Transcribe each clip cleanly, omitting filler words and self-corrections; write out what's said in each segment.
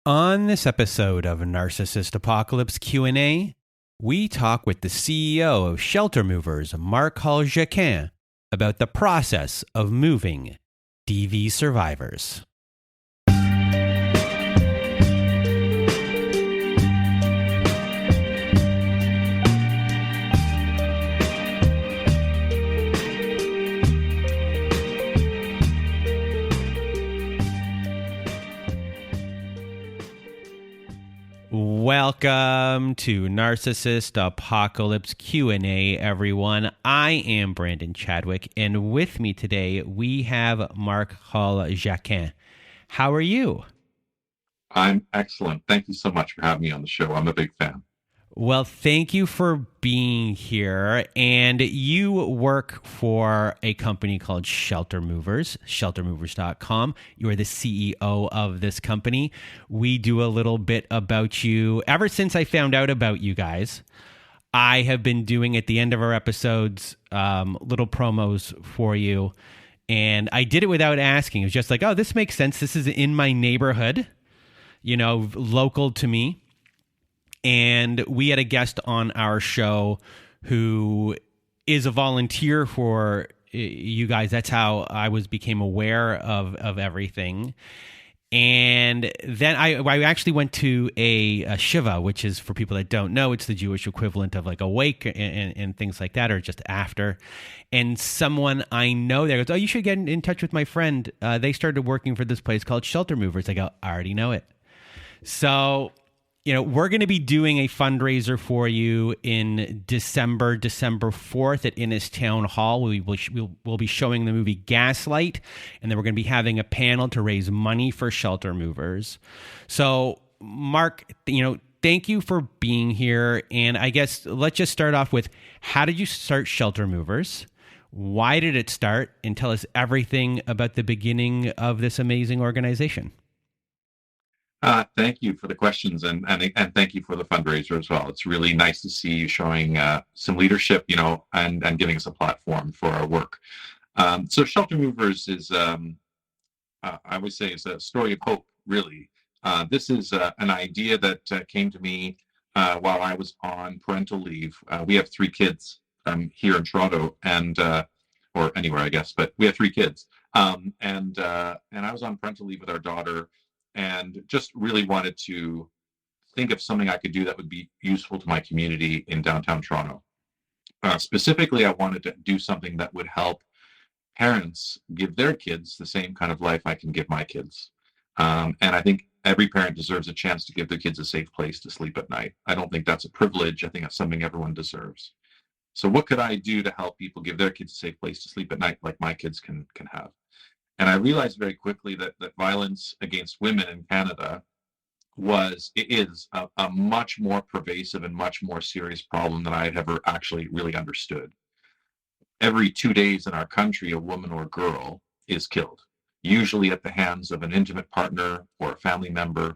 On this episode of Narcissist Apocalypse Q&A, we talk with the CEO of Shelter Movers, Marc Hull-Jaquin, about the process of moving DV survivors. Welcome to Narcissist Apocalypse Q&A, everyone. I am Brandon Chadwick, and with me today we have Marc Hull-Jaquin. How are you? I'm excellent. Thank you so much for having me on the show. I'm a big fan. Well, thank you for being here. And you work for a company called Shelter Movers, sheltermovers.com. You are the CEO of this company. We do a little bit about you. Ever since I found out about you guys, I have been doing at the end of our episodes little promos for you. And I did it without asking. It was just like, oh, this makes sense. This is in my neighborhood, local to me. And we had a guest on our show who is a volunteer for you guys. That's how I became aware of everything. And then I actually went to a Shiva, which is, for people that don't know, it's the Jewish equivalent of like a wake and things like that, or just after. And someone I know there goes, oh, you should get in touch with my friend. They started working for this place called Shelter Movers. I go, I already know it. So we're going to be doing a fundraiser for you in December 4th at Innis Town Hall. We'll be showing the movie Gaslight, and then we're going to be having a panel to raise money for Shelter Movers. So, Marc, thank you for being here. And I guess let's just start off with, how did you start Shelter Movers? Why did it start? And tell us everything about the beginning of this amazing organization. Thank you for the questions and thank you for the fundraiser as well. It's really nice to see you showing some leadership, and giving us a platform for our work. So Shelter Movers is, I would say, is a story of hope, really. This is an idea that came to me while I was on parental leave. We have 3 kids here in Toronto, and or anywhere, I guess, but we have 3 kids. And I was on parental leave with our daughter, and just really wanted to think of something I could do that would be useful to my community in downtown Toronto. Specifically, I wanted to do something that would help parents give their kids the same kind of life I can give my kids. And I think every parent deserves a chance to give their kids a safe place to sleep at night. I don't think that's a privilege. I think that's something everyone deserves. So what could I do to help people give their kids a safe place to sleep at night like my kids can have? And I realized very quickly that violence against women in Canada is a much more pervasive and much more serious problem than I had ever actually really understood. Every 2 days in our country, a woman or girl is killed, usually at the hands of an intimate partner or a family member.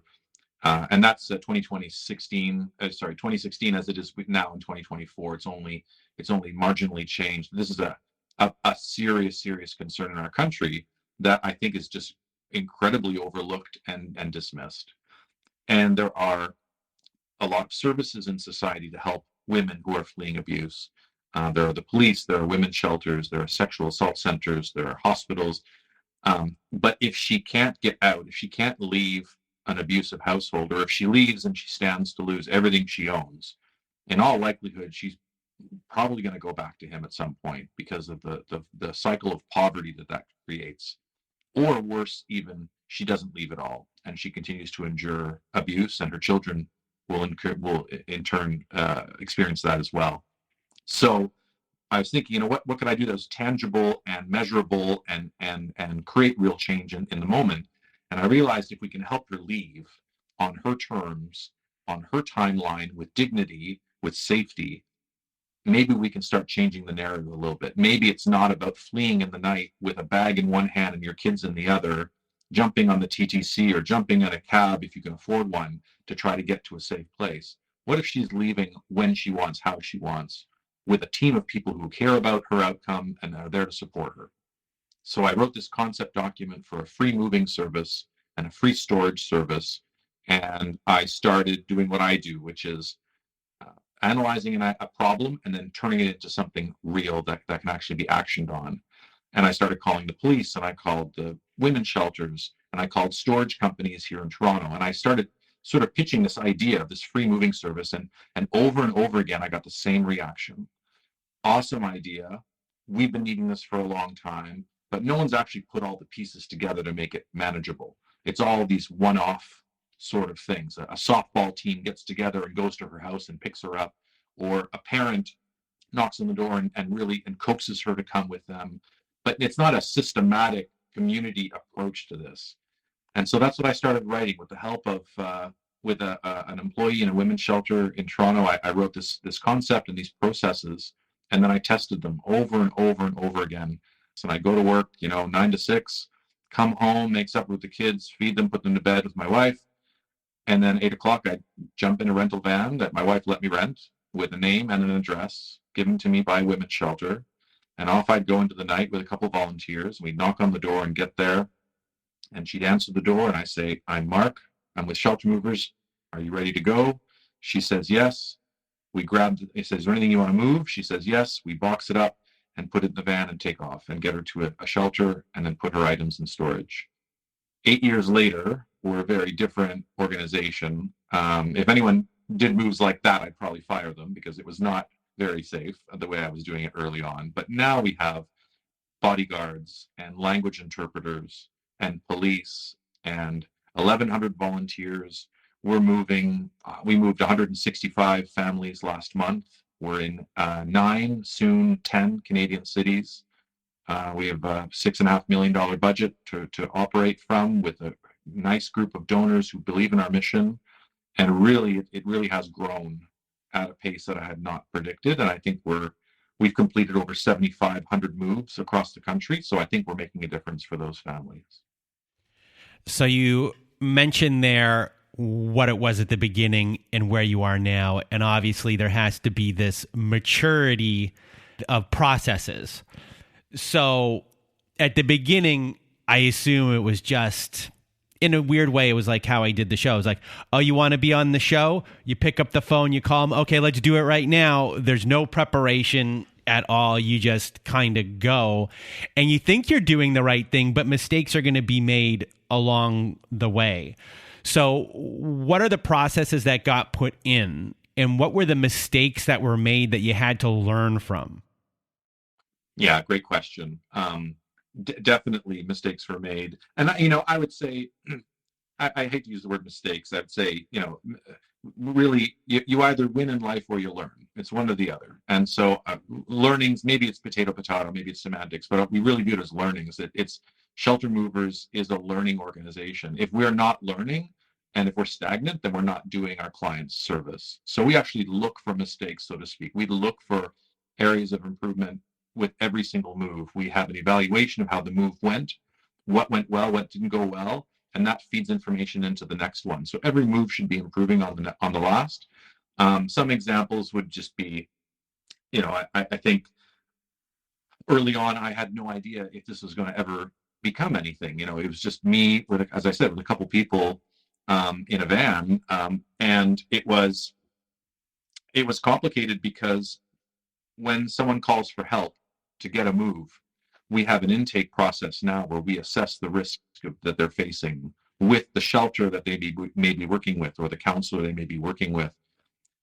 And that's 2016 as it is now in 2024. It's only marginally changed. This is a serious concern in our country that I think is just incredibly overlooked and dismissed. And there are a lot of services in society to help women who are fleeing abuse. There are the police, there are women's shelters, there are sexual assault centers, there are hospitals. But if she can't get out, if she can't leave an abusive household, or if she leaves and she stands to lose everything she owns, in all likelihood, she's probably going to go back to him at some point because of the cycle of poverty that creates. Or worse, even, she doesn't leave at all, and she continues to endure abuse, and her children will in turn experience that as well. So I was thinking, what could I do that was tangible and measurable and create real change in the moment? And I realized if we can help her leave on her terms, on her timeline, with dignity, with safety, maybe we can start changing the narrative a little bit. Maybe it's not about fleeing in the night with a bag in one hand and your kids in the other, jumping on the TTC or jumping in a cab if you can afford one to try to get to a safe place. What if she's leaving when she wants, how she wants, with a team of people who care about her outcome and are there to support her? So I wrote this concept document for a free moving service and a free storage service And I started doing what I do, which is analyzing a problem and then turning it into something real that can actually be actioned on. And I started calling the police, and I called the women's shelters, and I called storage companies here in Toronto. And I started sort of pitching this idea of this free moving service. And over again, I got the same reaction. Awesome idea. We've been needing this for a long time, but no one's actually put all the pieces together to make it manageable. It's all these one-off sort of things. A softball team gets together and goes to her house and picks her up, or a parent knocks on the door and coaxes her to come with them. But it's not a systematic community approach to this. And so that's what I started writing with the help of an employee in a women's shelter in Toronto. I wrote this concept and these processes, and then I tested them over and over and over again. So I go to work, 9 to 6, come home, make supper with the kids, feed them, put them to bed with my wife. And then 8 o'clock, I jump in a rental van that my wife let me rent with a name and an address given to me by a women's shelter. And off I'd go into the night with a couple of volunteers. We'd knock on the door and get there. And she'd answer the door, and I say, "I'm Mark. I'm with Shelter Movers. Are you ready to go?" She says, "Yes." He says, "Is there anything you want to move?" She says, "Yes." We box it up and put it in the van and take off and get her to a shelter and then put her items in storage. 8 years later, we're a very different organization. If anyone did moves like that, I'd probably fire them because it was not very safe the way I was doing it early on. But now we have bodyguards and language interpreters and police and 1,100 volunteers. We moved 165 families last month. We're in 9, soon 10 Canadian cities. We have a $6.5 million budget to operate from, with a nice group of donors who believe in our mission. And really, it really has grown at a pace that I had not predicted. And I think we've completed over 7,500 moves across the country. So I think we're making a difference for those families. So you mentioned there what it was at the beginning and where you are now. And obviously there has to be this maturity of processes. So at the beginning, I assume it was just, in a weird way, it was like how I did the show. It was like, "Oh, you want to be on the show?" You pick up the phone, you call them. "Okay, let's do it right now." There's no preparation at all. You just kind of go, and you think you're doing the right thing, but mistakes are going to be made along the way. So what are the processes that got put in, and what were the mistakes that were made that you had to learn from? Yeah, great question. Definitely mistakes were made. And, I would say, I hate to use the word mistakes. I'd say, really, you either win in life or you learn. It's one or the other. And so learnings, maybe it's potato, maybe it's semantics, but we really view it as learnings. It's Shelter Movers is a learning organization. If we're not learning and if we're stagnant, then we're not doing our clients service. So we actually look for mistakes, so to speak. We look for areas of improvement with every single move. We have an evaluation of how the move went, what went well, what didn't go well, and that feeds information into the next one. So every move should be improving on the last. Some examples would just be, I think early on I had no idea if this was going to ever become anything. It was just me with, as I said, with a couple people in a van, and it was complicated because when someone calls for help to get a move, we have an intake process now where we assess the risk that they're facing with the shelter that they may be working with, or the counselor they may be working with.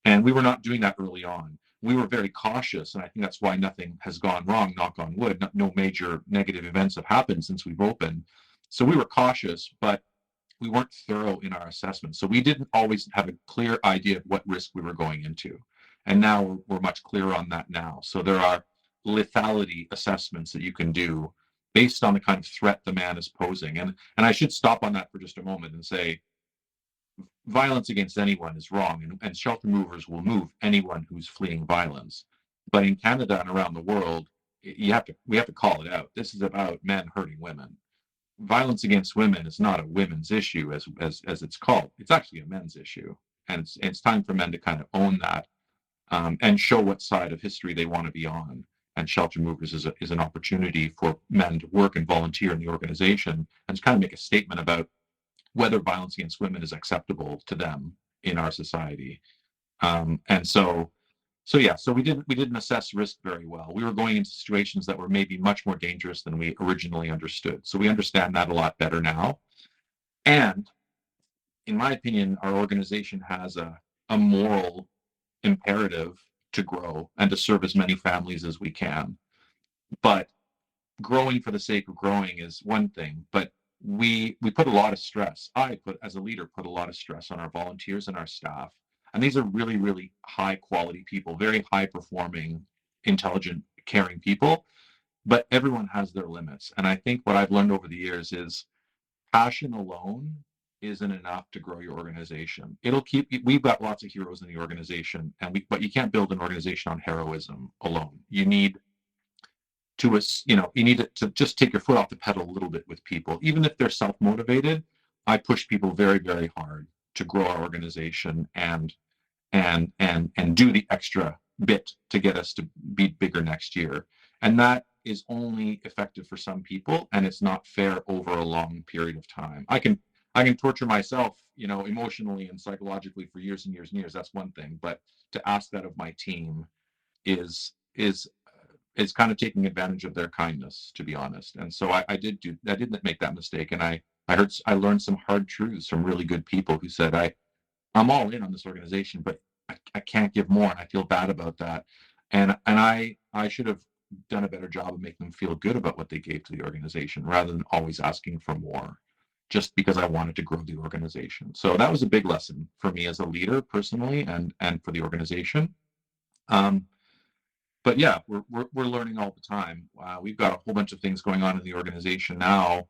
And we were not doing that early on. We were very cautious, and I think that's why nothing has gone wrong, knock on wood. No major negative events have happened since we've opened. So we were cautious, but we weren't thorough in our assessment. So we didn't always have a clear idea of what risk we were going into. And now we're much clearer on that now. So there are lethality assessments that you can do based on the kind of threat the man is posing. And I should stop on that for just a moment and say, violence against anyone is wrong, and Shelter Movers will move anyone who's fleeing violence. But in Canada and around the world, we have to call it out. This is about men hurting women. Violence against women is not a women's issue as it's called. It's actually a men's issue, and it's time for men to kind of own that and show what side of history they want to be on. And Shelter Movers is an opportunity for men to work and volunteer in the organization and to kind of make a statement about whether violence against women is acceptable to them in our society. So we didn't assess risk very well. We were going into situations that were maybe much more dangerous than we originally understood. So we understand that a lot better now. And in my opinion, our organization has a moral imperative to grow and to serve as many families as we can. But growing for the sake of growing is one thing, but we put a lot of stress. As a leader, put a lot of stress on our volunteers and our staff. And these are really, really high quality people, very high performing, intelligent, caring people. But everyone has their limits. And I think what I've learned over the years is passion alone isn't enough to grow your organization. We've got lots of heroes in the organization, but you can't build an organization on heroism alone. You need to just take your foot off the pedal a little bit with people, even if they're self-motivated. I push people very, very hard to grow our organization and do the extra bit to get us to be bigger next year. And that is only effective for some people, and it's not fair over a long period of time. I can torture myself, emotionally and psychologically for years and years and years. That's one thing, but to ask that of my team is kind of taking advantage of their kindness, to be honest. And so I didn't make that mistake, and I learned some hard truths from really good people who said, I'm all in on this organization, but I can't give more, and I feel bad about that. And I should have done a better job of making them feel good about what they gave to the organization, rather than always asking for more, just because I wanted to grow the organization. So that was a big lesson for me as a leader personally, and for the organization. But yeah, we're learning all the time. We've got a whole bunch of things going on in the organization now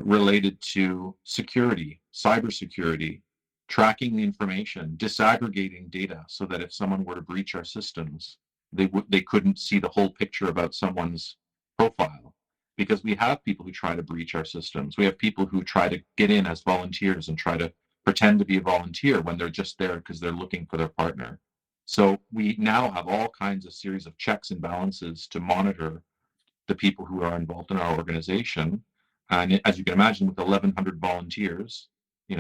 related to security, cybersecurity, tracking the information, disaggregating data, so that if someone were to breach our systems, they couldn't see the whole picture about someone's profile, because we have people who try to breach our systems. We have people who try to get in as volunteers and try to pretend to be a volunteer when they're just there because they're looking for their partner. So we now have all kinds of series of checks and balances to monitor the people who are involved in our organization. And as you can imagine, with 1,100 volunteers, you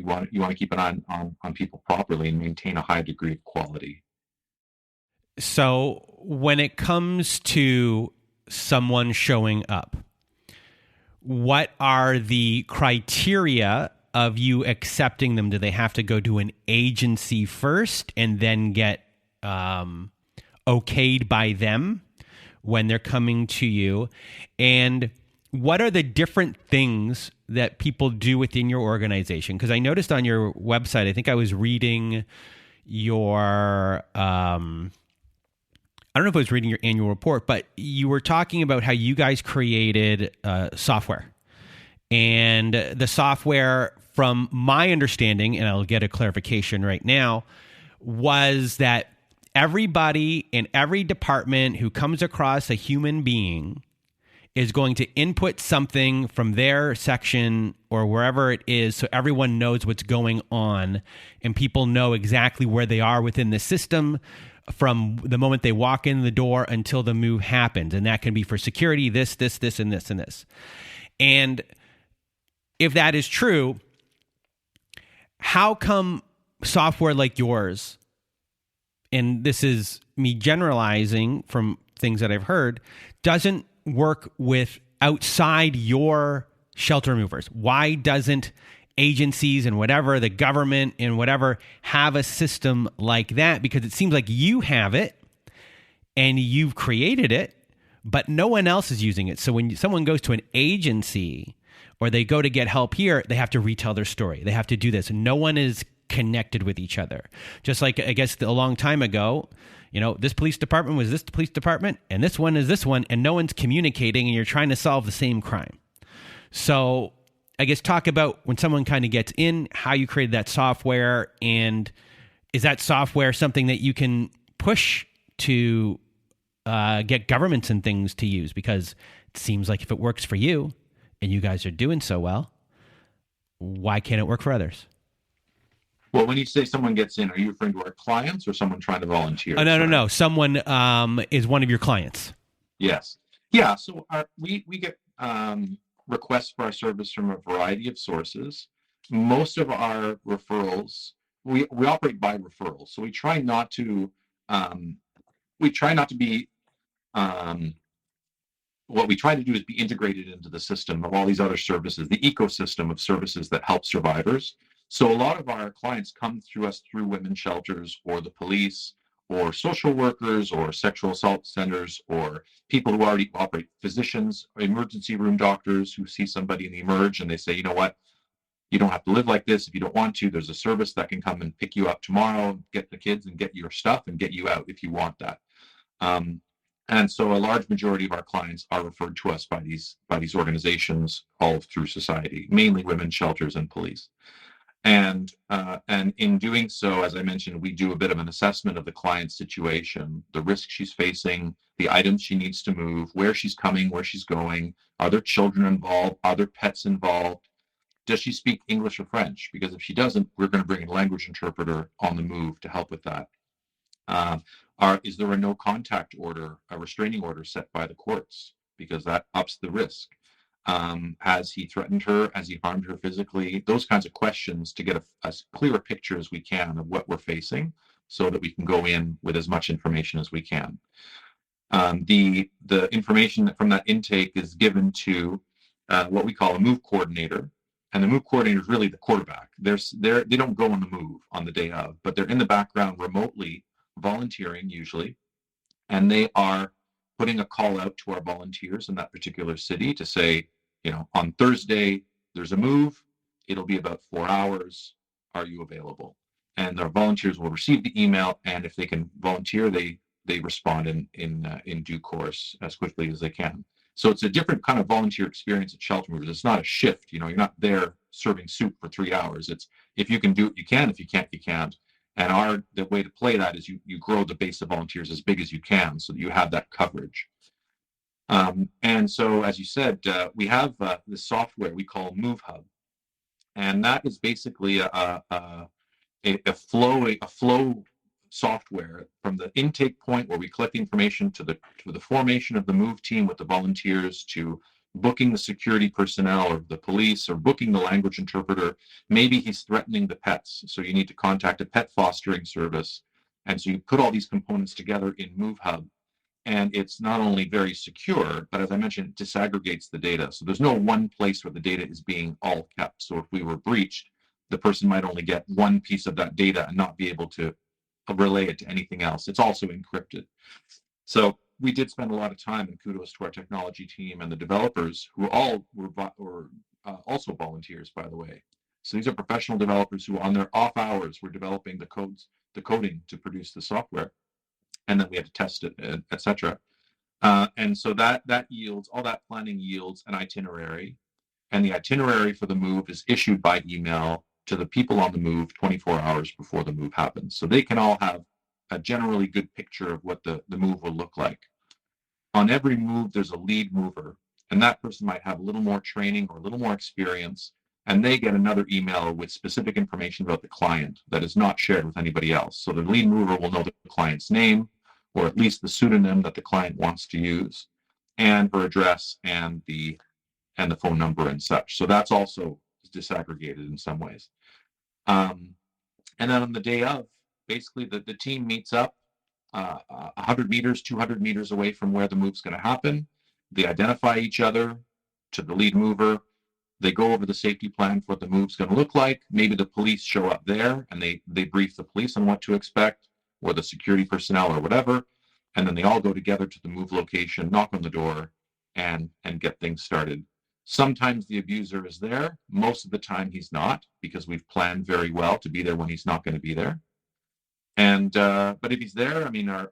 want to keep an eye on people properly and maintain a high degree of quality. So when it comes to someone showing up, what are the criteria of you accepting them? Do they have to go to an agency first and then get okayed by them when they're coming to you? And what are the different things that people do within your organization? Because I noticed on your website, I think I was reading your I don't know if I was reading your annual report, but you were talking about how you guys created software. And the software, from my understanding, and I'll get a clarification right now, was that everybody in every department who comes across a human being is going to input something from their section or wherever it is, so everyone knows what's going on and people know exactly where they are within the system from the moment they walk in the door until the move happens. And that can be for security, this, and this, and this. And if that is true, how come software like yours, and this is me generalizing from things that I've heard, doesn't work with outside your shelter movers? Why doesn't agencies and whatever, the government and whatever, have a system like that? Because it seems like you have it and you've created it, but no one else is using it. So when someone goes to an agency or they go to get help here, they have to retell their story. They have to do this. No one is connected with each other. Just like, I guess, a long time ago, this police department was this police department and this one is this one, and no one's communicating, and you're trying to solve the same crime. So I guess talk about when someone kind of gets in, how you created that software, and is that software something that you can push to get governments and things to use? Because it seems like if it works for you and you guys are doing so well, why can't it work for others? Well, when you say someone gets in, are you referring to our clients or someone trying to volunteer? Oh, no. Someone is one of your clients. Yes. Yeah. So we get requests for our service from a variety of sources. most of our referrals, we operate by referrals. So we try not to be what we try to do is be integrated into the system of all these other services, the ecosystem of services that help survivors. So a lot of our clients come through us through women's shelters or the police or social workers or sexual assault centers or people who already operate, physicians, emergency room doctors who see somebody in the emerge and they say, you know what, you don't have to live like this if you don't want to. There's a service that can come and pick you up tomorrow, get the kids and get your stuff and get you out if you want that. And so a large majority of our clients are referred to us by these organizations all through society, mainly women's shelters and police. And in doing so, as I mentioned, we do a bit of an assessment of the client's situation, the risk she's facing, the items she needs to move, where she's coming, where she's going, are there children involved, are there pets involved, does she speak English or French? Because if she doesn't, we're going to bring a language interpreter on the move to help with that. Is there a no contact order, a restraining order set by the courts? Because that ups the risk. Has he threatened her? Has he harmed her physically? Those kinds of questions to get as clear a picture as we can of what we're facing so that we can go in with as much information as we can. The information from that intake is given to what we call a move coordinator. And the move coordinator is really the quarterback. They don't go on the move on the day of, but they're in the background remotely volunteering usually, and they are putting a call out to our volunteers in that particular city to say, on Thursday, there's a move. It'll be about 4 hours. Are you available? And our volunteers will receive the email, and if they can volunteer, they respond in due course as quickly as they can. So it's a different kind of volunteer experience at Shelter Movers. It's not a shift. You're not there serving soup for 3 hours. It's if you can do it, you can. If you can't, you can't. And the way to play that is you grow the base of volunteers as big as you can so that you have that coverage. And so, as you said, we have this software we call Move Hub, and that is basically a flow software from the intake point where we collect the information to the formation of the move team with the volunteers, to booking the security personnel or the police, or booking the language interpreter. Maybe he's threatening the pets, so you need to contact a pet fostering service. And so you put all these components together in Move Hub, and it's not only very secure, but as I mentioned, it disaggregates the data. So there's no one place where the data is being all kept. So if we were breached, the person might only get one piece of that data and not be able to relay it to anything else. It's also encrypted. So we did spend a lot of time, and kudos to our technology team and the developers who all were also volunteers, by the way. So these are professional developers who on their off hours were developing the coding to produce the software. And then we had to test it, etc. And so that yields, all that planning yields an itinerary. And the itinerary for the move is issued by email to the people on the move 24 hours before the move happens. So they can all have a generally good picture of what the move will look like. On every move, there's a lead mover, and that person might have a little more training or a little more experience, and they get another email with specific information about the client that is not shared with anybody else. So the lead mover will know the client's name, or at least the pseudonym that the client wants to use, and her address and the phone number and such. So that's also disaggregated in some ways. And then on the day of, basically the team meets up 100 meters, 200 meters away from where the move's going to happen. They identify each other to the lead mover. They go over the safety plan for what the move's going to look like. Maybe the police show up there and they brief the police on what to expect, or the security personnel or whatever. And then they all go together to the move location, knock on the door, and get things started. Sometimes the abuser is there. Most of the time he's not, because we've planned very well to be there when he's not going to be there. And but if he's there, I mean, our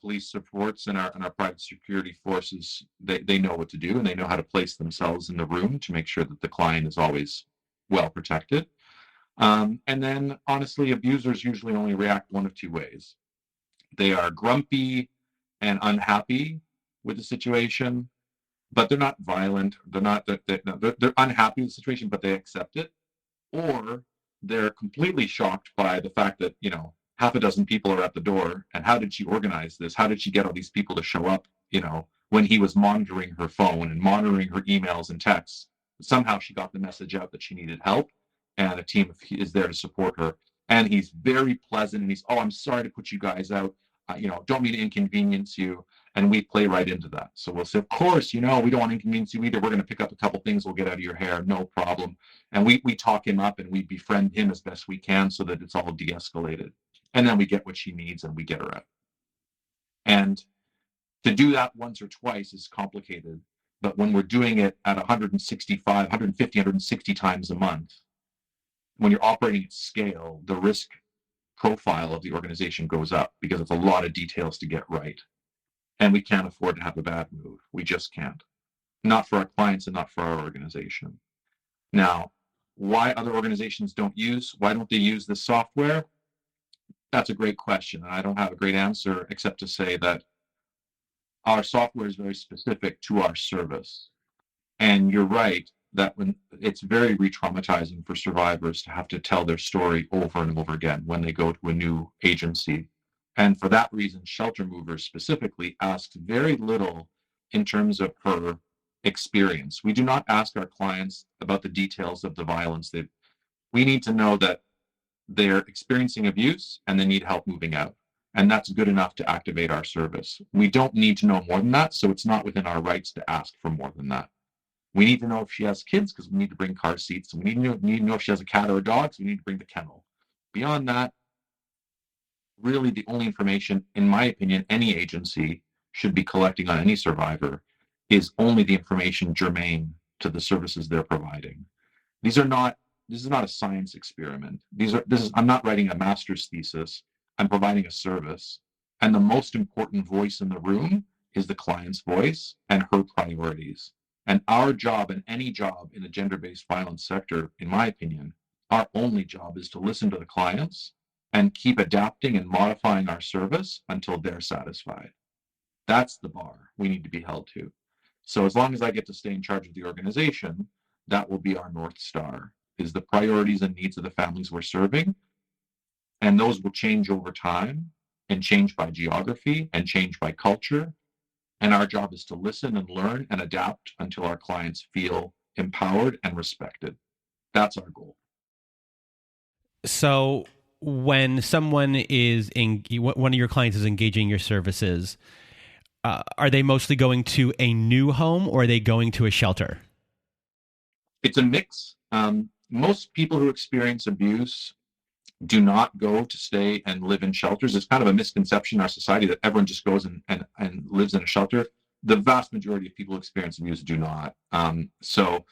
police supports and our private security forces, they know what to do, and they know how to place themselves in the room to make sure that the client is always well protected. And then, honestly, abusers usually only react one of two ways. They are grumpy and unhappy with the situation, but they're not violent. They're unhappy with the situation, but they accept it. Or they're completely shocked by the fact that, half a dozen people are at the door, and how did she organize this? How did she get all these people to show up, when he was monitoring her phone and monitoring her emails and texts? Somehow she got the message out that she needed help, and a team is there to support her. And he's very pleasant, and he's, oh, I'm sorry to put you guys out. Don't mean to inconvenience you. And we play right into that. So we'll say, of course, we don't want to inconvenience you either. We're going to pick up a couple things. We'll get out of your hair. No problem. And we talk him up, and we befriend him as best we can so that it's all de-escalated. And then we get what she needs, and we get her out. And to do that once or twice is complicated. But when we're doing it at 165, 150, 160 times a month, when you're operating at scale, the risk profile of the organization goes up because it's a lot of details to get right. And we can't afford to have a bad move. We just can't. Not for our clients and not for our organization. Now, why other organizations why don't they use this software? That's a great question. And I don't have a great answer except to say that our software is very specific to our service. And you're right that when it's very re-traumatizing for survivors to have to tell their story over and over again when they go to a new agency. And for that reason, Shelter Movers specifically asks very little in terms of her experience. We do not ask our clients about the details of the violence. We need to know that they're experiencing abuse and they need help moving out. And that's good enough to activate our service. We don't need to know more than that, so it's not within our rights to ask for more than that. We need to know if she has kids because we need to bring car seats. And we need to know if she has a cat or a dog, so we need to bring the kennel. Beyond that, really the only information, in my opinion, any agency should be collecting on any survivor is only the information germane to the services they're providing. This is not a science experiment. I'm not writing a master's thesis. I'm providing a service. And the most important voice in the room is the client's voice and her priorities. And our job, and any job in the gender-based violence sector, in my opinion, our only job is to listen to the clients and keep adapting and modifying our service until they're satisfied. That's the bar we need to be held to. So as long as I get to stay in charge of the organization, that will be our North Star, is the priorities and needs of the families we're serving. And those will change over time and change by geography and change by culture. And our job is to listen and learn and adapt until our clients feel empowered and respected. That's our goal. So when one of your clients is engaging your services, are they mostly going to a new home or are they going to a shelter? It's a mix. Most people who experience abuse do not go to stay and live in shelters. It's kind of a misconception in our society that everyone just goes and lives in a shelter. The vast majority of people who experience abuse do not. So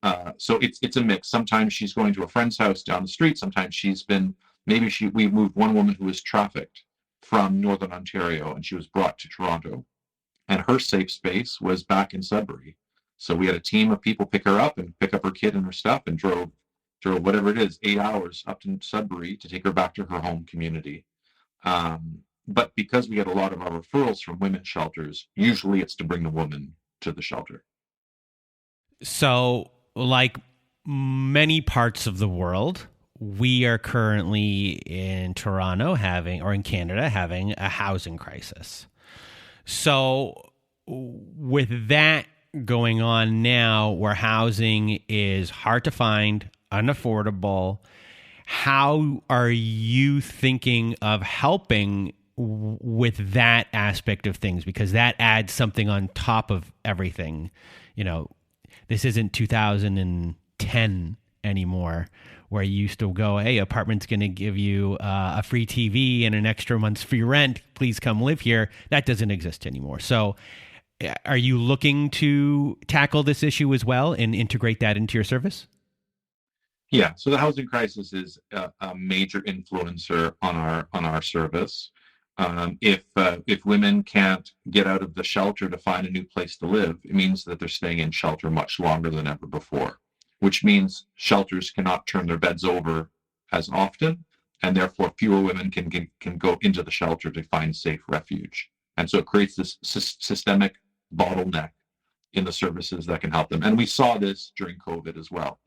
it's a mix. Sometimes she's going to a friend's house down the street. Sometimes we moved one woman who was trafficked from Northern Ontario and she was brought to Toronto, and her safe space was back in Sudbury. So we had a team of people pick her up and pick up her kid and her stuff and drove whatever it is, 8 hours up to Sudbury to take her back to her home community. But because we get a lot of our referrals from women's shelters, usually it's to bring the woman to the shelter. So, like many parts of the world, we are currently in Toronto in Canada having a housing crisis. So with that going on now, where housing is hard to find, unaffordable, how are you thinking of helping with that aspect of things? Because that adds something on top of everything. This isn't 2010 anymore, where you used to go, hey, apartment's going to give you a free TV and an extra month's free rent. Please come live here. That doesn't exist anymore. So are you looking to tackle this issue as well and integrate that into your service? Yeah, so the housing crisis is a major influencer on our service. If women can't get out of the shelter to find a new place to live, it means that they're staying in shelter much longer than ever before, which means shelters cannot turn their beds over as often, and therefore fewer women can go into the shelter to find safe refuge. And so it creates this systemic bottleneck in the services that can help them. And we saw this during COVID as well.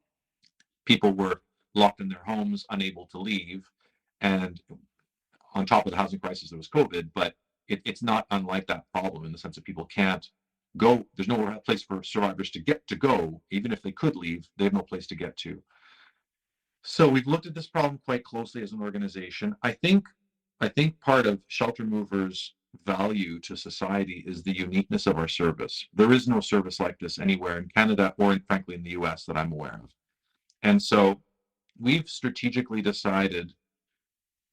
People were locked in their homes, unable to leave. And on top of the housing crisis, there was COVID, but it's not unlike that problem in the sense that people can't go. There's no place for survivors to go. Even if they could leave, they have no place to get to. So we've looked at this problem quite closely as an organization. I think part of Shelter Movers' value to society is the uniqueness of our service. There is no service like this anywhere in Canada or frankly in the US that I'm aware of. And so we've strategically decided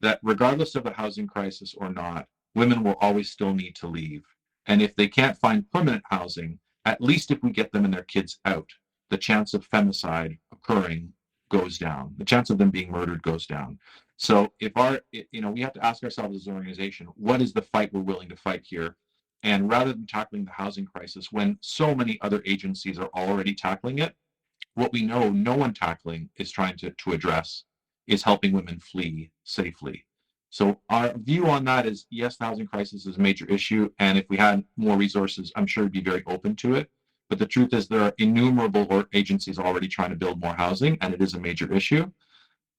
that regardless of the housing crisis or not, women will always still need to leave. And if they can't find permanent housing, at least if we get them and their kids out, the chance of femicide occurring goes down. The chance of them being murdered goes down. So we have to ask ourselves as an organization, what is the fight we're willing to fight here? And rather than tackling the housing crisis, when so many other agencies are already tackling it, what we know no one tackling is trying to address is helping women flee safely. So our view on that is, yes, the housing crisis is a major issue, and if we had more resources, I'm sure we'd be very open to it. But the truth is there are innumerable agencies already trying to build more housing, and it is a major issue.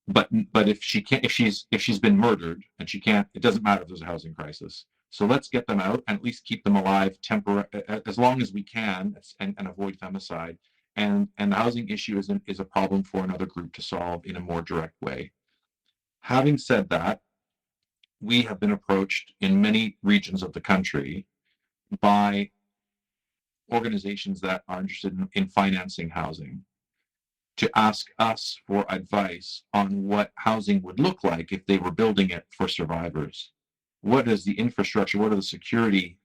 But if she's been murdered and she can't, it doesn't matter if there's a housing crisis. So let's get them out and at least keep them alive as long as we can, and avoid femicide. And the housing issue is a problem for another group to solve in a more direct way. Having said that, we have been approached in many regions of the country by organizations that are interested in financing housing to ask us for advice on what housing would look like if they were building it for survivors. What is the infrastructure? What are the security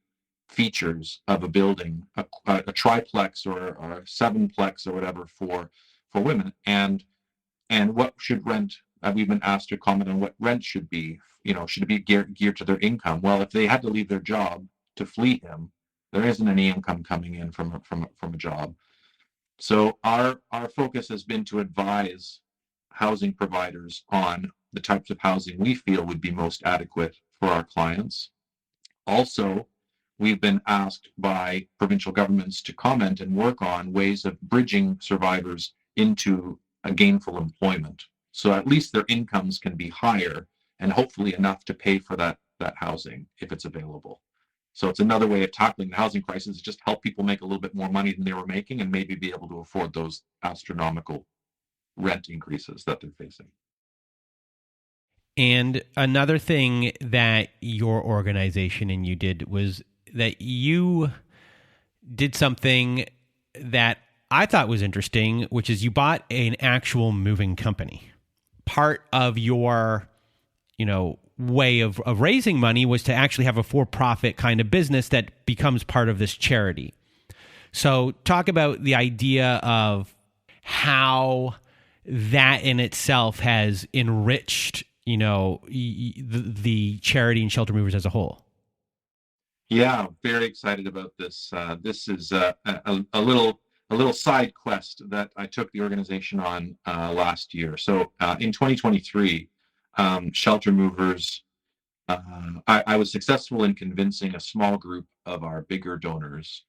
features of a building, a triplex or a sevenplex or whatever for women, and what should rent? We've been asked to comment on what rent should be. Should it be geared to their income? Well, if they had to leave their job to flee him, there isn't any income coming in from a job. So our focus has been to advise housing providers on the types of housing we feel would be most adequate for our clients. Also, we've been asked by provincial governments to comment and work on ways of bridging survivors into a gainful employment. So at least their incomes can be higher and hopefully enough to pay for that housing if it's available. So it's another way of tackling the housing crisis, is just help people make a little bit more money than they were making and maybe be able to afford those astronomical rent increases that they're facing. And another thing that your organization and you did was that you did something that I thought was interesting, which is you bought an actual moving company. Part of your, way of raising money was to actually have a for-profit kind of business that becomes part of this charity. So talk about the idea of how that in itself has enriched, the charity and Shelter Movers as a whole. Yeah, very excited about this. This is a little side quest that I took the organization on last year. So in 2023, Shelter Movers, I was successful in convincing a small group of our bigger donors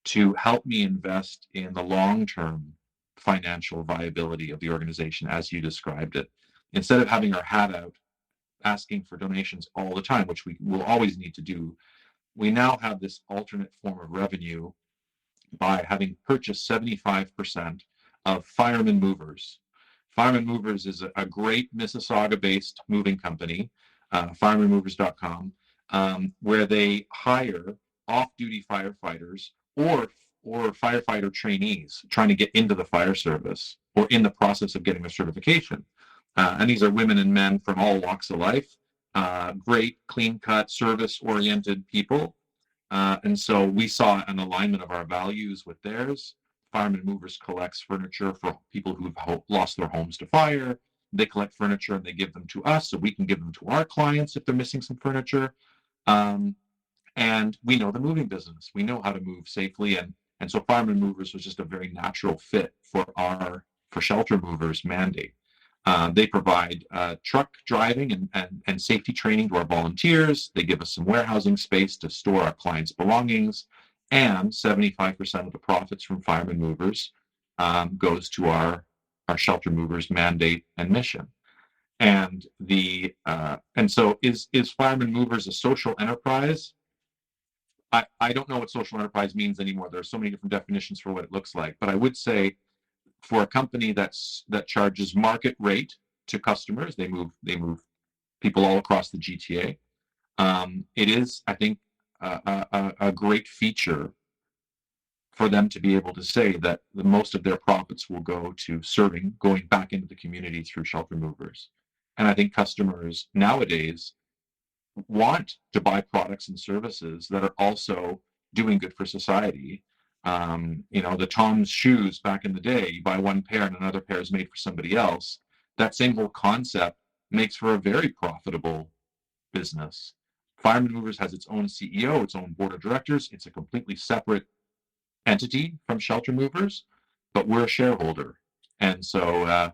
to help me invest in the long-term financial viability of the organization as you described it. Instead of having our hat out asking for donations all the time, which we will always need to do, we now have this alternate form of revenue by having purchased 75% of Fireman Movers. Fireman Movers is a great Mississauga-based moving company, firemanmovers.com, where they hire off-duty firefighters or firefighter trainees trying to get into the fire service or in the process of getting their certification. And these are women and men from all walks of life, great, clean-cut, service-oriented people. And so we saw an alignment of our values with theirs. Fireman Movers collects furniture for people who've lost their homes to fire. They collect furniture and they give them to us so we can give them to our clients if they're missing some furniture. And we know the moving business. We know how to move safely. And so Fireman Movers was just a very natural fit for Shelter Movers mandate. They provide truck driving and safety training to our volunteers. They give us some warehousing space to store our clients' belongings. And 75% of the profits from Fireman Movers goes to our Shelter Movers mandate and mission. And so is Fireman Movers a social enterprise? I don't know what social enterprise means anymore. There are so many different definitions for what it looks like. But I would say for a company that charges market rate to customers, they move people all across the GTA. It is, I think, a great feature for them to be able to say that most of their profits will go to going back into the community through Shelter Movers. And I think customers nowadays want to buy products and services that are also doing good for society. The Tom's shoes back in the day, you buy one pair and another pair is made for somebody else. That same whole concept makes for a very profitable business. Fireman Movers has its own CEO, its own board of directors. It's a completely separate entity from Shelter Movers, but we're a shareholder. And so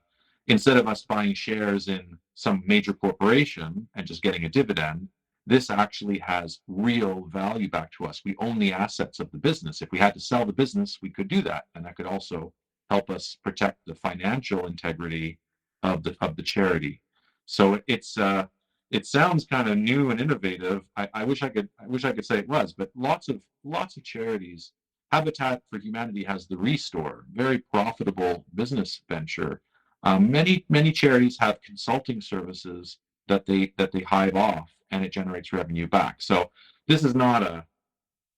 instead of us buying shares in some major corporation and just getting a dividend, this actually has real value back to us. We own the assets of the business. If we had to sell the business, we could do that. And that could also help us protect the financial integrity of the charity. So it sounds kind of new and innovative. I wish I could say it was, but lots of charities. Habitat for Humanity has the Restore, very profitable business venture. Many charities have consulting services that they hive off, and it generates revenue back. So this is not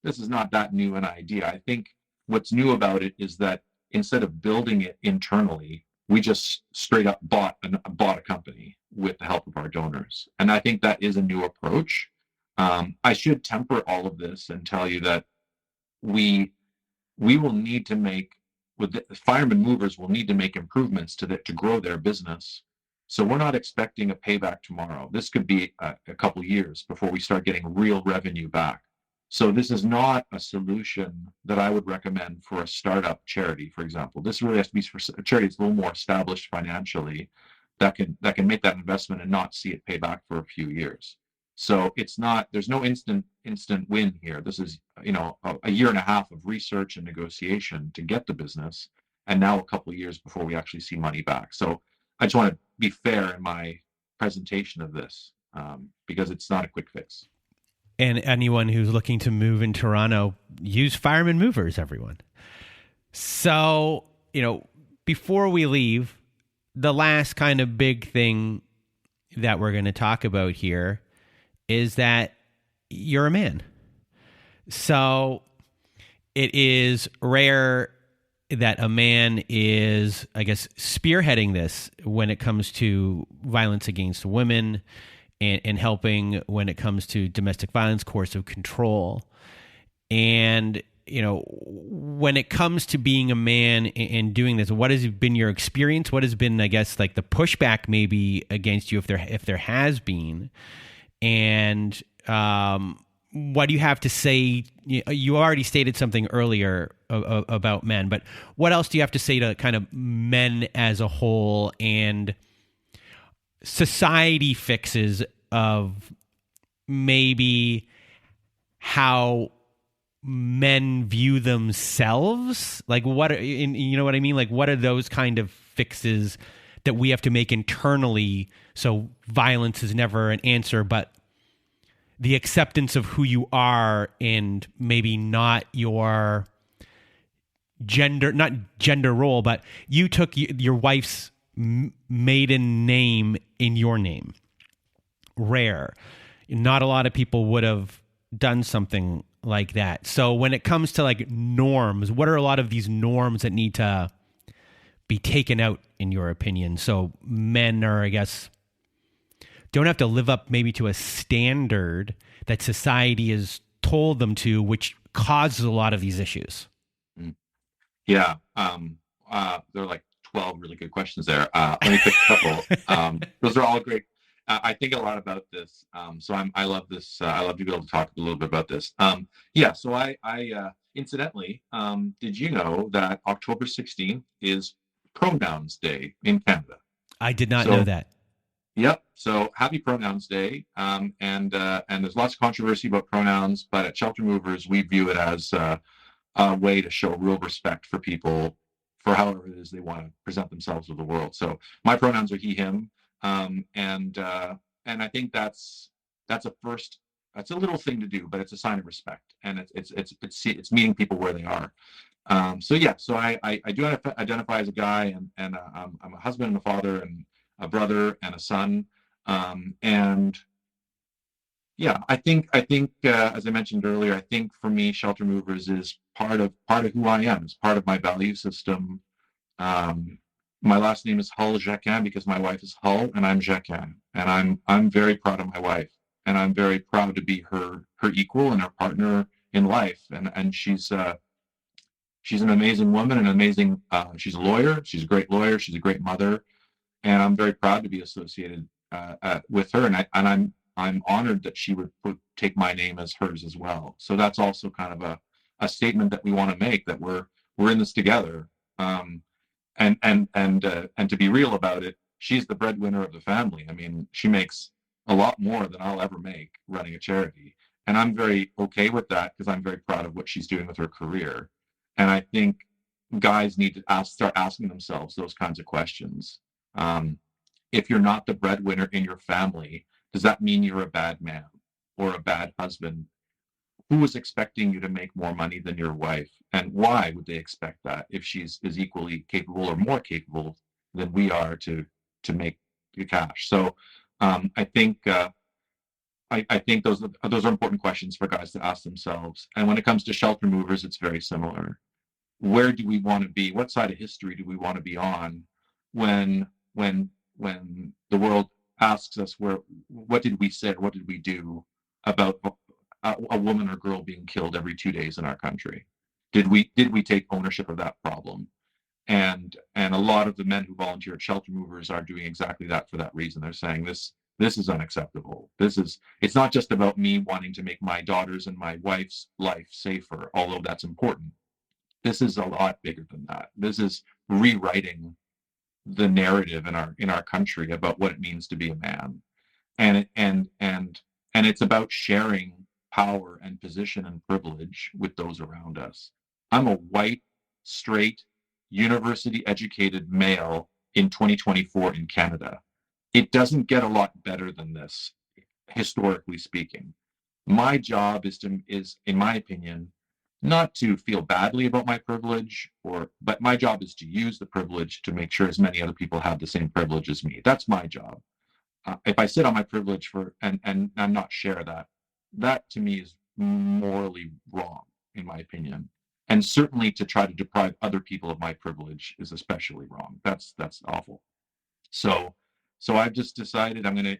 that new an idea. I think what's new about it is that instead of building it internally, we just straight up bought a company with the help of our donors. And I think that is a new approach. I should temper all of this and tell you that we will need to make, with the Fireman Movers will need to make improvements to grow their business. So we're not expecting a payback tomorrow. This could be a couple years before we start getting real revenue back. So this is not a solution that I would recommend for a startup charity, for example. This really has to be for a charity that's a little more established financially, that can make that investment and not see it pay back for a few years. So there's no instant win here. This is, a year and a half of research and negotiation to get the business, and now a couple of years before we actually see money back. So I just want to be fair in my presentation of this, because it's not a quick fix. And anyone who's looking to move in Toronto, use Fireman Movers, everyone. So, before we leave, the last kind of big thing that we're going to talk about here is that you're a man. So it is rare that a man is, I guess, spearheading this when it comes to violence against women and helping when it comes to domestic violence, coercive control. And, when it comes to being a man and doing this, what has been your experience? What has been, I guess, like the pushback maybe against you, if there has been? And what do you have to say? You already stated something earlier about men, but what else do you have to say to kind of men as a whole and society fixes of maybe how men view themselves? Like you know what I mean? Like what are those kind of fixes that we have to make internally so violence is never an answer, but the acceptance of who you are and maybe not your not gender role, but you took your wife's maiden name in your name. Rare. Not a lot of people would have done something like that. So when it comes to like norms, what are a lot of these norms that need to be taken out in your opinion? So men are, I guess, don't have to live up maybe to a standard that society has told them to, which causes a lot of these issues. Yeah. There are like 12 really good questions there. Let me pick a couple. Those are all great. I think a lot about this. So I love this. I love to be able to talk a little bit about this. So I incidentally, did you know that October 16th is Pronouns Day in Canada? I did not know that. Yep. So happy Pronouns Day. And there's lots of controversy about pronouns, but at Shelter Movers, we view it as a way to show real respect for people for however it is they want to present themselves with the world. So my pronouns are he, him. And I think that's a first It's a little thing to do, but it's a sign of respect, and it's meeting people where they are. So yeah, so I do identify as a guy, and I'm a husband and a father and a brother and a son, and yeah, I think as I mentioned earlier, I think for me, Shelter Movers is part of who I am. It's part of my value system. Um, my last name is Hull-Jaquin because my wife is Hull and I'm Jaquin, and I'm very proud of my wife, and I'm very proud to be her equal and her partner in life. And she's an amazing woman, an amazing she's a lawyer, she's a great lawyer, she's a great mother, and I'm very proud to be associated with her. And I'm honored that she would take my name as hers as well. So that's also kind of a statement that we want to make, that we're in this together. Um, and to be real about it, she's the breadwinner of the family. I mean, she makes a lot more than I'll ever make running a charity, and I'm very okay with that because I'm very proud of what she's doing with her career. And I think guys need to start asking themselves those kinds of questions. Um, if you're not the breadwinner in your family, does that mean you're a bad man or a bad husband? Who is expecting you to make more money than your wife, and why would they expect that if she's is equally capable or more capable than we are to make the cash? So I think those are important questions for guys to ask themselves. And when it comes to Shelter Movers, it's very similar. Where do we want to be? What side of history do we want to be on when when the world asks us what did we say, what did we do about a woman or girl being killed every 2 days in our country? Did we take ownership of that problem? And a lot of the men who volunteer at Shelter Movers are doing exactly that for that reason. They're saying this is unacceptable. It's not just about me wanting to make my daughter's and my wife's life safer, although that's important. This is a lot bigger than that. This is rewriting the narrative in our country about what it means to be a man, and it's about sharing power and position and privilege with those around us. I'm a white, straight, university educated male in 2024 in Canada. It doesn't get a lot better than this, historically speaking. My job is, in my opinion, not to feel badly about my privilege, but my job is to use the privilege to make sure as many other people have the same privilege as me. That's my job. If I sit on my privilege and not share that, that to me is morally wrong, in my opinion. And certainly to try to deprive other people of my privilege is especially wrong. That's awful. So I've just decided I'm going to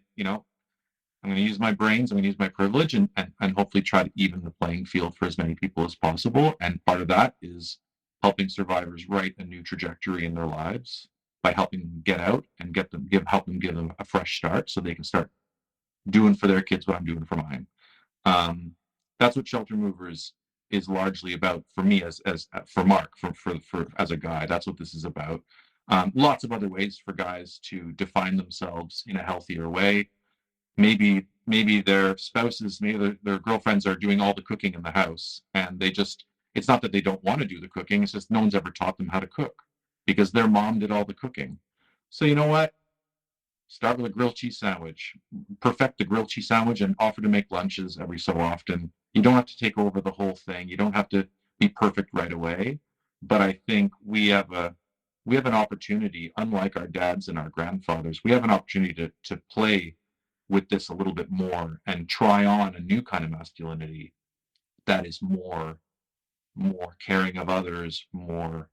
use my brains, I'm going to use my privilege, and hopefully try to even the playing field for as many people as possible. And part of that is helping survivors write a new trajectory in their lives by helping them get out and help them give them a fresh start so they can start doing for their kids what I'm doing for mine. That's what Shelter Movers is largely about for me, as for Mark, for as a guy. That's what this is about. Lots of other ways for guys to define themselves in a healthier way. Maybe their spouses, maybe their girlfriends are doing all the cooking in the house, and it's not that they don't want to do the cooking, it's just no one's ever taught them how to cook because their mom did all the cooking. So you know what? Start with a grilled cheese sandwich, perfect the grilled cheese sandwich, and offer to make lunches every so often. You don't have to take over the whole thing. You don't have to be perfect right away. But I think we have an opportunity, unlike our dads and our grandfathers, we have an opportunity to play with this a little bit more and try on a new kind of masculinity that is more caring of others, more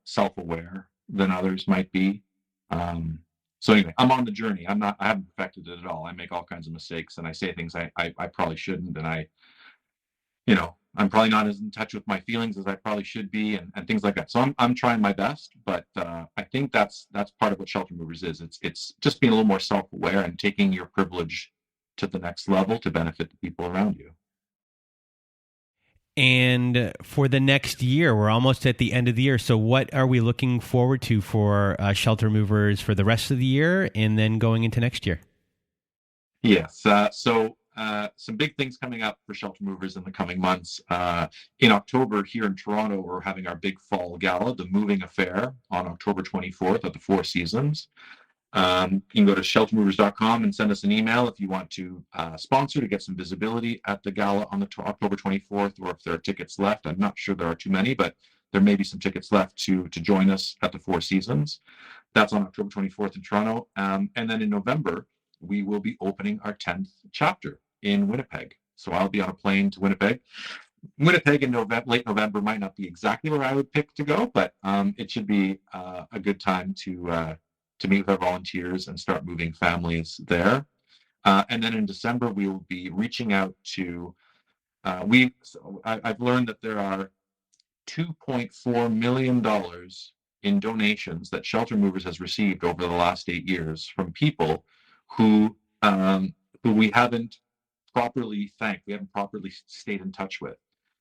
self-aware than others might be. So anyway, I'm on the journey. I haven't perfected it at all. I make all kinds of mistakes and I say things I probably shouldn't, and I'm probably not as in touch with my feelings as I probably should be, and things like that. So I'm trying my best, but I think that's part of what Shelter Movers is. It's just being a little more self-aware and taking your privilege to the next level to benefit the people around you. And for the next year, we're almost at the end of the year. So what are we looking forward to for Shelter Movers for the rest of the year and then going into next year? Yes. So some big things coming up for Shelter Movers in the coming months. In October here in Toronto, we're having our big fall gala, the Moving Affair, on October 24th at the Four Seasons. You can go to sheltermovers.com and send us an email if you want to sponsor to get some visibility at the gala on the October 24th, or if there are tickets left. I'm not sure there are too many, but there may be some tickets left to join us at the Four Seasons. That's on October 24th in Toronto. And then in November, we will be opening our 10th chapter in Winnipeg. So I'll be on a plane to Winnipeg. Winnipeg in late November might not be exactly where I would pick to go, but it should be a good time to meet with our volunteers and start moving families there. And then in December, we will be reaching out to, I've learned that there are $2.4 million in donations that Shelter Movers has received over the last 8 years from people who we haven't properly thanked, we haven't properly stayed in touch with.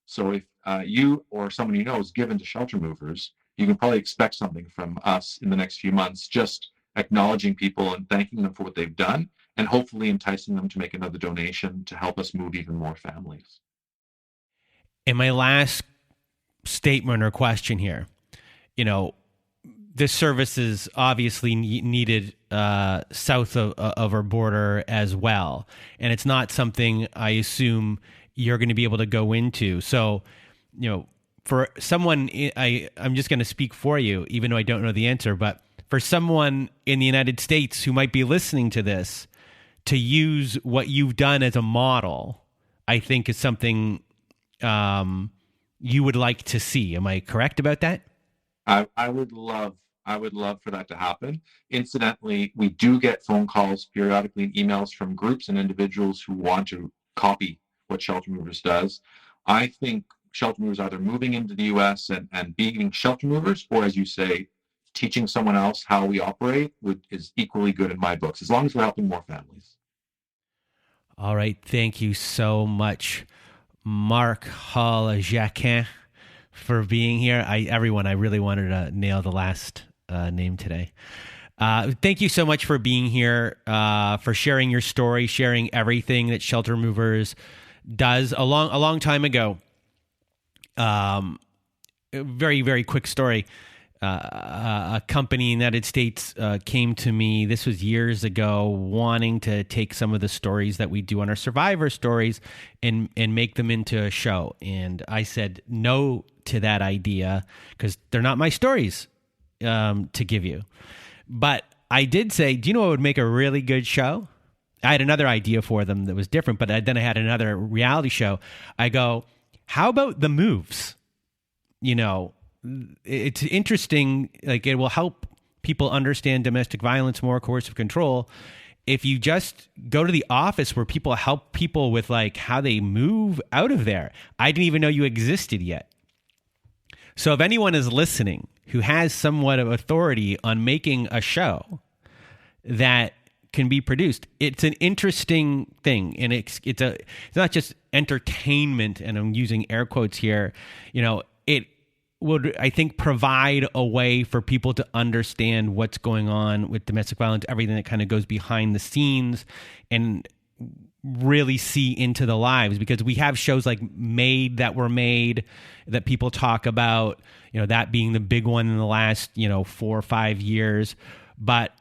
So if you or someone you know is given to Shelter Movers, you can probably expect something from us in the next few months, just acknowledging people and thanking them for what they've done, and hopefully enticing them to make another donation to help us move even more families. And my last statement or question here, this service is obviously needed south of our border as well. And it's not something I assume you're going to be able to go into. So, for someone, I'm just going to speak for you, even though I don't know the answer, but for someone in the United States who might be listening to this, to use what you've done as a model, I think is something you would like to see. Am I correct about that? I would love for that to happen. Incidentally, we do get phone calls periodically and emails from groups and individuals who want to copy what Shelter Movers does. I think Shelter Movers either moving into the US and being Shelter Movers, or as you say, teaching someone else how we operate is equally good in my books, as long as we're helping more families. All right. Thank you so much, Marc Hull-Jaquin, for being here. I really wanted to nail the last name today. Thank you so much for being here, for sharing your story, sharing everything that Shelter Movers does. A long time ago, a very, very quick story. A company in the United States came to me, this was years ago, wanting to take some of the stories that we do on our Survivor stories and make them into a show. And I said no to that idea because they're not my stories to give you. But I did say, do you know what would make a really good show? I had another idea for them that was different, but then I had another reality show. I go, how about The Moves? It's interesting. Like, it will help people understand domestic violence more, coercive control. If you just go to The Office, where people help people with like how they move out of there. I didn't even know you existed yet. So if anyone is listening who has somewhat of authority on making a show that can be produced, it's an interesting thing. And it's not just entertainment, and I'm using air quotes here. It would, I think, provide a way for people to understand what's going on with domestic violence, everything that kind of goes behind the scenes, and really see into the lives. Because we have shows like Made that were made that people talk about, that being the big one in the last, 4 or 5 years. But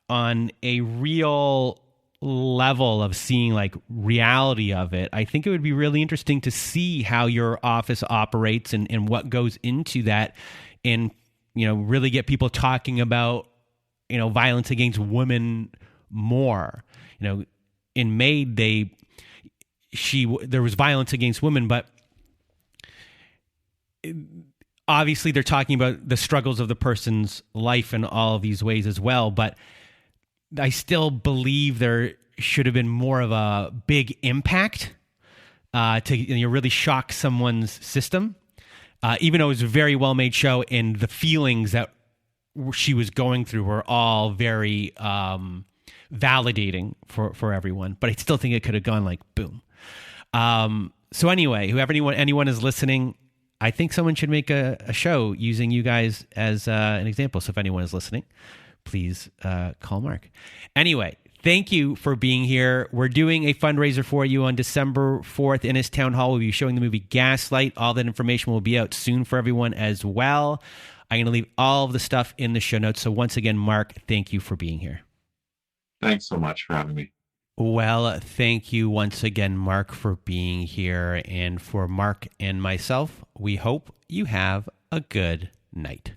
on a real level of seeing like reality of it, I think it would be really interesting to see how your office operates and what goes into that, and really get people talking about violence against women more. In Made, there was violence against women, but obviously they're talking about the struggles of the person's life in all of these ways as well. But I still believe there should have been more of a big impact to really shock someone's system, even though it was a very well-made show, and the feelings that she was going through were all very validating for everyone. But I still think it could have gone like boom. So anyway, anyone is listening, I think someone should make a show using you guys as an example. So if anyone is listening, please call Marc. Anyway, thank you for being here. We're doing a fundraiser for you on December 4th in his town hall. We'll be showing the movie Gaslight. All that information will be out soon for everyone as well. I'm going to leave all of the stuff in the show notes. So once again, Marc, thank you for being here. Thanks so much for having me. Well, thank you once again, Mark, for being here. And for Mark and myself, we hope you have a good night.